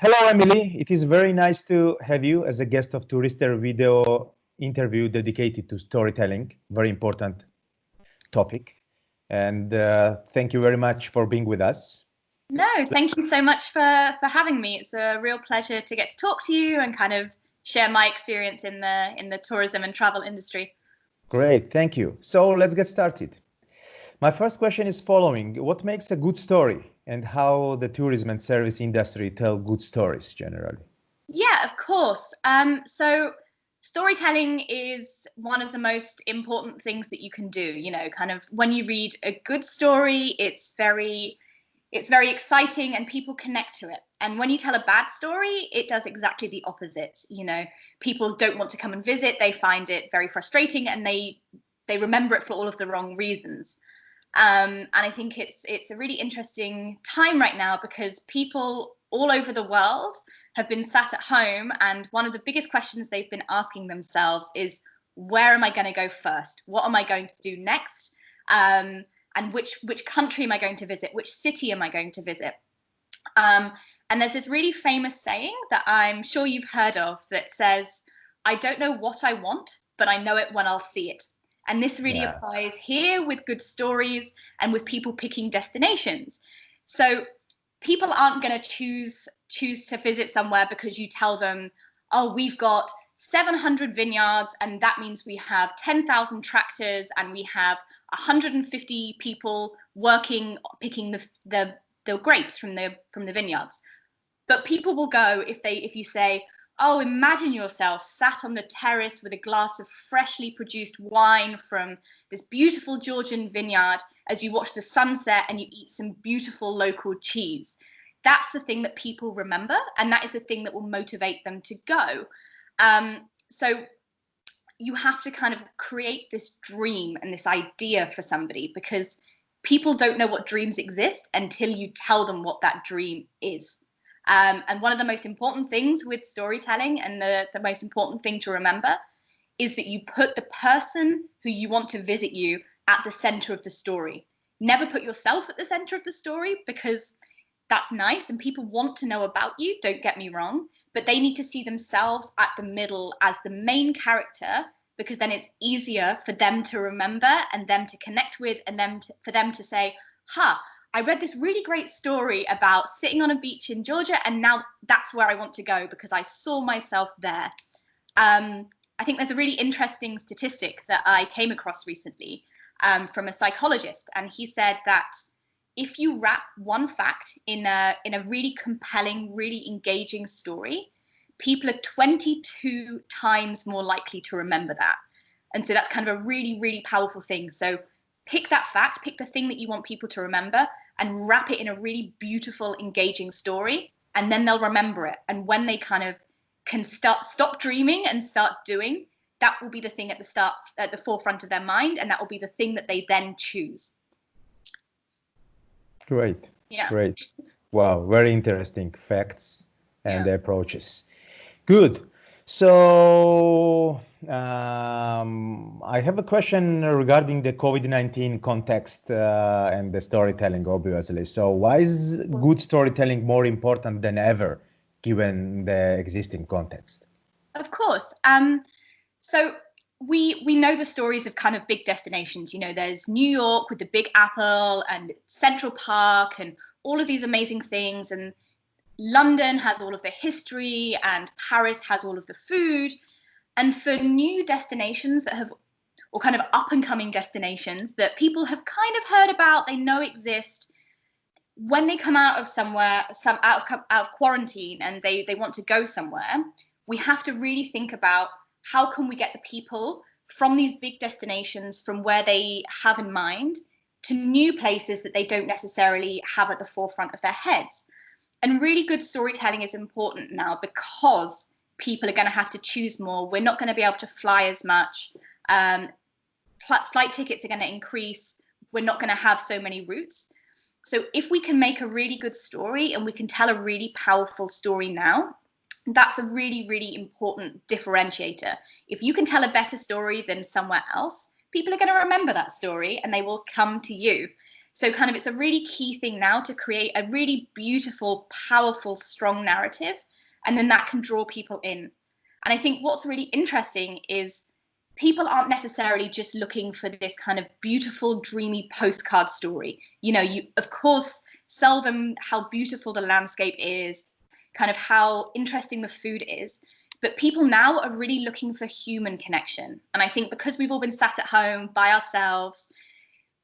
Hello, Emily. It is very nice to have you as a guest of Tourister video interview dedicated to storytelling, very important topic. And thank you very much for being with us. No, thank you so much for having me. It's a real pleasure to get to talk to you and kind of share my experience in the tourism and travel industry. Great, thank you. So let's get started. My first question is following: what makes a good story, and how the tourism and service industry tell good stories generally? Yeah, of course. So storytelling is one of the most important things that you can do. You know, kind of when you read a good story, it's very exciting and people connect to it. And when you tell a bad story, it does exactly the opposite. You know, people don't want to come and visit. They find it very frustrating, and they remember it for all of the wrong reasons. And I think it's a really interesting time right now because people all over the world have been sat at home, and one of the biggest questions they've been asking themselves is, where am I going to go first? What am I going to do next? And which country am I going to visit? Which city am I going to visit? And there's this really famous saying that I'm sure you've heard of that says, I don't know what I want, but I know it when I'll see it. And this really applies here with good stories and with people picking destinations. So people aren't going to choose to visit somewhere because you tell them, oh, we've got 700 vineyards, and that means we have 10,000 tractors, and we have 150 people working picking the grapes from the vineyards. But people will go if you say, oh, imagine yourself sat on the terrace with a glass of freshly produced wine from this beautiful Georgian vineyard as you watch the sunset and you eat some beautiful local cheese. That's the thing that people remember, and that is the thing that will motivate them to go. So you have to kind of create this dream and this idea for somebody, because people don't know what dreams exist until you tell them what that dream is. And one of the most important things with storytelling, and the most important thing to remember, is that you put the person who you want to visit you at the center of the story. Never put yourself at the center of the story, because that's nice and people want to know about you, don't get me wrong, but they need to see themselves at the middle as the main character, because then it's easier for them to remember and them to connect with, and for them to say, I read this really great story about sitting on a beach in Georgia, and now that's where I want to go because I saw myself there. I think there's a really interesting statistic that I came across recently from a psychologist, and he said that if you wrap one fact in a really compelling, really engaging story, people are 22 times more likely to remember that. And so that's kind of a really, really powerful thing. So pick that fact, pick the thing that you want people to remember, and wrap it in a really beautiful, engaging story, and then they'll remember it. And when they kind of can stop dreaming and start doing, that will be the thing at the forefront of their mind, and that will be the thing that they then choose. Great. Yeah. Great. Wow, very interesting facts and approaches. Good. So I have a question regarding the COVID-19 context and the storytelling, obviously. So why is good storytelling more important than ever, given the existing context? Of course. So we know the stories of kind of big destinations. You know, there's New York with the Big Apple and Central Park and all of these amazing things, and London has all of the history, and Paris has all of the food. And for new destinations that have, or kind of up and coming destinations that people have kind of heard about, they know exist, when they come out of somewhere, out of quarantine, and they want to go somewhere, we have to really think about how can we get the people from these big destinations, from where they have in mind, to new places that they don't necessarily have at the forefront of their heads. And really good storytelling is important now because people are going to have to choose more. We're not going to be able to fly as much. Flight tickets are going to increase. We're not going to have so many routes. So if we can make a really good story and we can tell a really powerful story now, that's a really, really important differentiator. If you can tell a better story than somewhere else, people are going to remember that story and they will come to you. So kind of it's a really key thing now to create a really beautiful, powerful, strong narrative, and then that can draw people in. And I think what's really interesting is people aren't necessarily just looking for this kind of beautiful, dreamy postcard story. You know, you of course sell them how beautiful the landscape is, kind of how interesting the food is. But people now are really looking for human connection. And I think because we've all been sat at home by ourselves,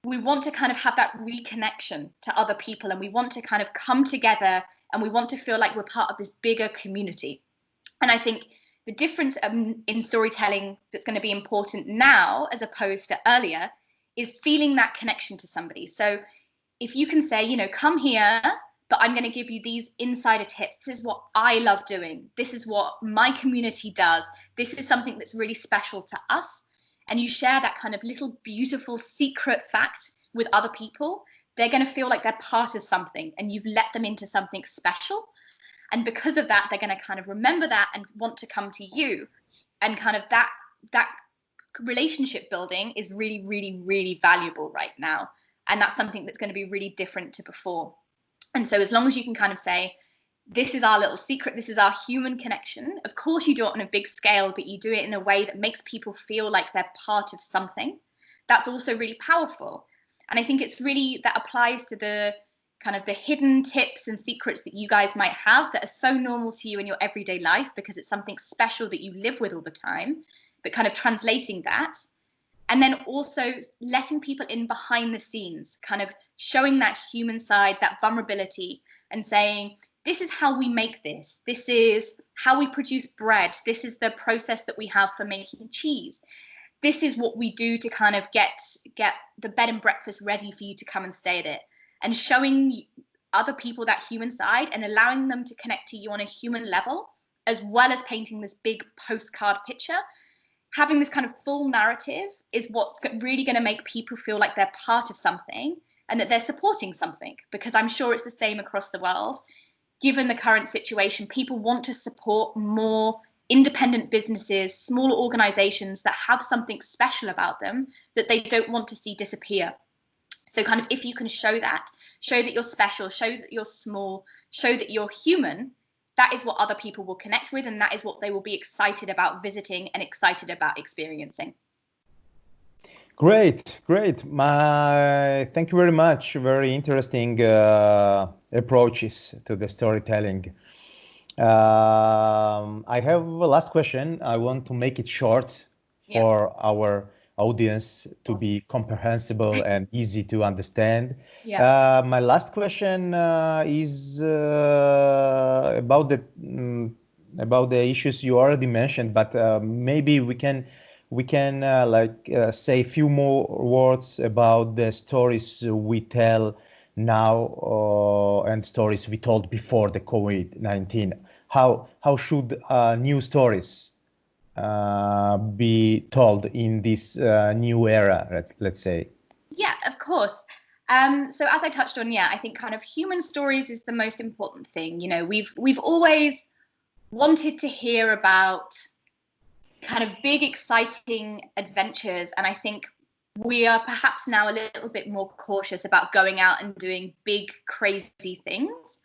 we want to kind of have that reconnection to other people, and we want to kind of come together, and we want to feel like we're part of this bigger community. And I think the difference in storytelling that's going to be important now as opposed to earlier is feeling that connection to somebody. So if you can say, you know, come here, but I'm going to give you these insider tips. This is what I love doing. This is what my community does. This is something that's really special to us. And you share that kind of little beautiful secret fact with other people, they're going to feel like they're part of something, and you've let them into something special. And because of that, they're going to kind of remember that and want to come to you. And kind of that relationship building is really, really, really valuable right now. And that's something that's going to be really different to before. And so as long as you can kind of say, this is our little secret, this is our human connection. Of course, you do it on a big scale, but you do it in a way that makes people feel like they're part of something. That's also really powerful. And I think it's really, that applies to the kind of the hidden tips and secrets that you guys might have that are so normal to you in your everyday life because it's something special that you live with all the time, but kind of translating that. And then also letting people in behind the scenes, kind of showing that human side, that vulnerability, and saying, this is how we make this. This is how we produce bread. This is the process that we have for making cheese. This is what we do to kind of get the bed and breakfast ready for you to come and stay at it. And showing other people that human side and allowing them to connect to you on a human level, as well as painting this big postcard picture. Having this kind of full narrative is what's really going to make people feel like they're part of something and that they're supporting something, because I'm sure it's the same across the world. Given the current situation, people want to support more independent businesses, smaller organizations that have something special about them that they don't want to see disappear. So kind of if you can show that you're special, show that you're small, show that you're human, that is what other people will connect with, and that is what they will be excited about visiting and excited about experiencing. Great. Thank you very much. Very interesting approaches to the storytelling. I have a last question. I want to make it short for our audience to be comprehensible and easy to understand. My last question is about the issues you already mentioned, but maybe we can say a few more words about the stories we tell now and stories we told before the COVID-19. How should new stories be told in this new era, let's say? Yeah, of course. So as I touched on, I think kind of human stories is the most important thing. You know, we've always wanted to hear about kind of big, exciting adventures, and I think we are perhaps now a little bit more cautious about going out and doing big, crazy things.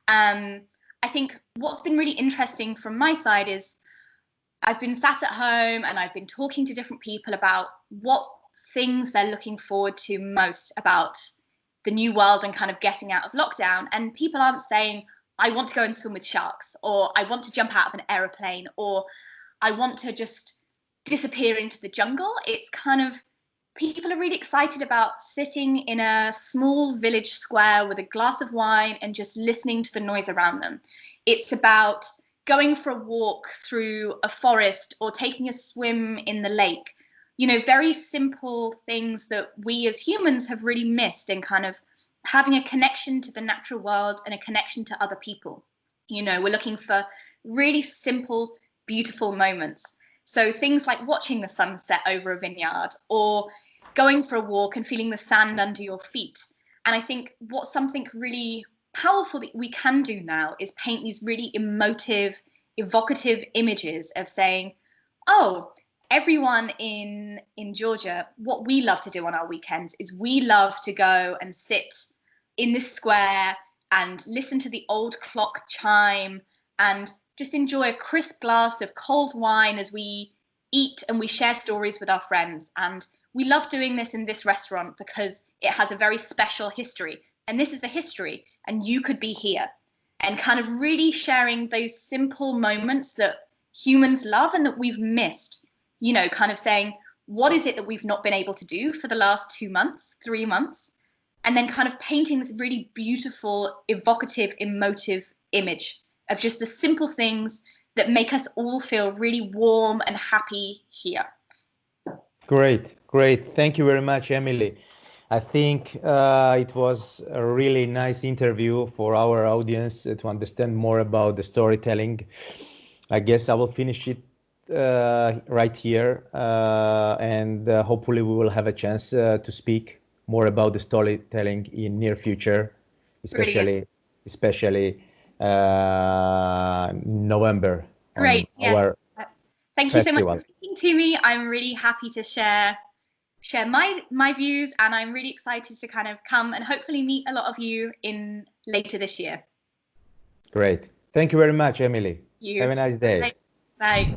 I think what's been really interesting from my side is I've been sat at home and I've been talking to different people about what things they're looking forward to most about the new world and kind of getting out of lockdown. And people aren't saying, I want to go and swim with sharks, or I want to jump out of an aeroplane, or I want to just disappear into the jungle. It's kind of, people are really excited about sitting in a small village square with a glass of wine and just listening to the noise around them. It's about going for a walk through a forest or taking a swim in the lake. You know, very simple things that we as humans have really missed, and kind of having a connection to the natural world and a connection to other people. You know, we're looking for really simple, beautiful moments. So things like watching the sunset over a vineyard, or going for a walk and feeling the sand under your feet. And I think what's something really powerful that we can do now is paint these really emotive, evocative images of saying, oh, everyone in Georgia, what we love to do on our weekends is we love to go and sit in this square and listen to the old clock chime and just enjoy a crisp glass of cold wine as we eat and we share stories with our friends. And we love doing this in this restaurant because it has a very special history. And this is the history, and you could be here. And kind of really sharing those simple moments that humans love and that we've missed. You know, kind of saying, what is it that we've not been able to do for the last 2 months, 3 months? And then kind of painting this really beautiful, evocative, emotive image of just the simple things that make us all feel really warm and happy here. Great. Thank you very much, Emily. I think it was a really nice interview for our audience to understand more about the storytelling. I guess I will finish it right here, and hopefully we will have a chance to speak more about the storytelling in near future, especially November. Great. Yes. Thank you so much festival. for speaking to me. I'm really happy to share my views, and I'm really excited to kind of come and hopefully meet a lot of you in later this year. Great. Thank you very much, Emily. Have a nice day. Bye.